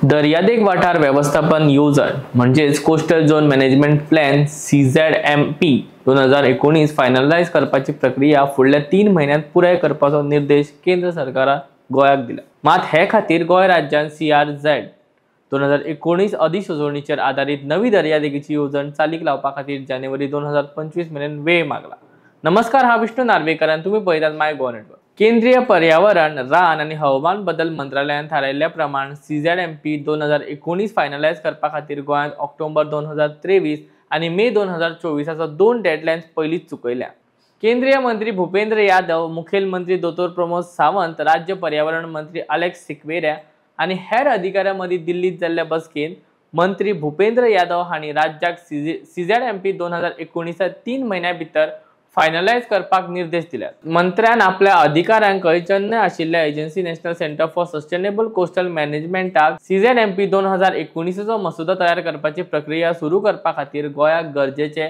दर्यादेग वाठार व्यवस्थापन येवजण म्हणजेच coastal zone management plan CZMP 2019 finalise करपाची प्रक्रिया फुडल्या 3 महिन्यांत पुराय करपाचो निर्देश केंद्र सरकारान गोंयाक दिला। मात हे खातीर गोंय राज्यान CRZ 2019 अधिसुचोवणेचेर आधारित नवी दर्यादेगीची येवजण चालीक लावपा खातीर जानेवारी 2025 मेरेन वेळ मागला। नमस्कार, हांव विष्णू नार्वेकर आनी तुमी पळयतात माय गोवा नेटवर्क। केंद्रीय पर्यावरण, रान आनी हवामान बदल मंत्रालयान थारायल्ल्या प्रमाण CZMP 2019 फायनलायज करपा खातीर गोंयांत ऑक्टोबर 2023 आनी मे 2024 2 डेडलायन्स पयलींच चुकयल्या। केंद्रीय मंत्री भूपेंद्र यादव, मुखेलमंत्री डॉ. प्रमोद सावंत, राज्य पर्यावरण मंत्री अलेक्स सिक्वेरा आनी हेर अधिकाऱ्यां मदीं दिल्लीत जाल्ल्या बसकेंत मंत्री भूपेंद्र यादव हांणी राज्याक CZMP 2019 3 म्हयन्यां भितर फायनलायज करपाक निर्देश दिल्यात। मंत्र्यान आपल्या अधिकाऱ्यांकय चेन्नय आशिल्ल्या agency national centre for sustainable coastal मॅनेजमेंटाक CZMP 2019 चो मसुदो तयार करपाची प्रक्रिया सुरू करपा खातीर गोंयाक गरजेचे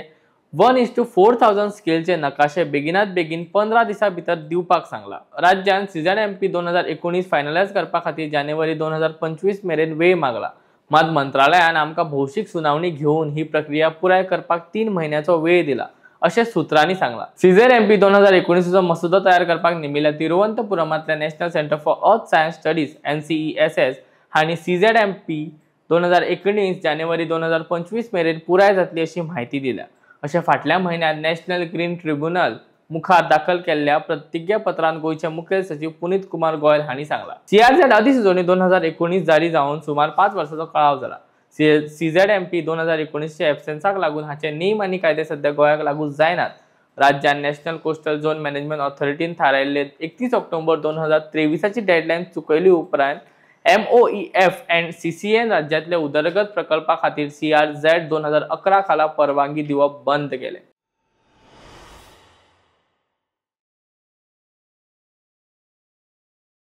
1:4000 स्केलचे नकाशे बेगिनात बेगीन 15 दिसां भितर दिवपाक सांगला। राज्यान CZMP 2019 फायनलायज करपा खातीर जानेवारी 2025 मेरेन वेळ मागला। मात मंत्रालयान आमकां भौशीक सुनावणी घेवन ही प्रक्रिया पुराय करपाक 3 म्हयन्याचो वेळ दिला, अशें सुत्रांनी सांगला। CZMP 2019 चो मसुदो तयार करपाक नेमिल्ल्या तिरुवनंतपुरमांतल्या national centre for earth science studies NCESS हांणी CZMP 2019 जानेवारी 2025 मेरेन पुराय जातली अशी म्हायती दिल्या, अशें फाटल्या म्हयन्यात नॅशनल ग्रीन ट्रिब्युनल मुखार दाखल केल्ल्या प्रतिज्ञापत्रांत गोंयचे मुखेल सचिव पुनीत कुमार गोयल हांणी सांगला। CRZ अधिसुचोवणी 2019 जारी जावन सुमार 5 वर्सांचो कळाव जाला। CZMP 2019 च्या एब्सेन्साक लागून हाचे नेम आनी कायदे सध्या गोंयाक लागू जायनात। राज्यान नॅशनल कोस्टल झोन मॅनेजमेंट ऑथॉरिटीन थारायल्ले 31 ऑक्टोबर 2023 ची डेडलायन चुकयली उपरांत MOEF एंड CCN राज्यातल्या उदरगत प्रकल्पा खातीर CRZ 2011 खाला परवानगी दिवप बंद केले।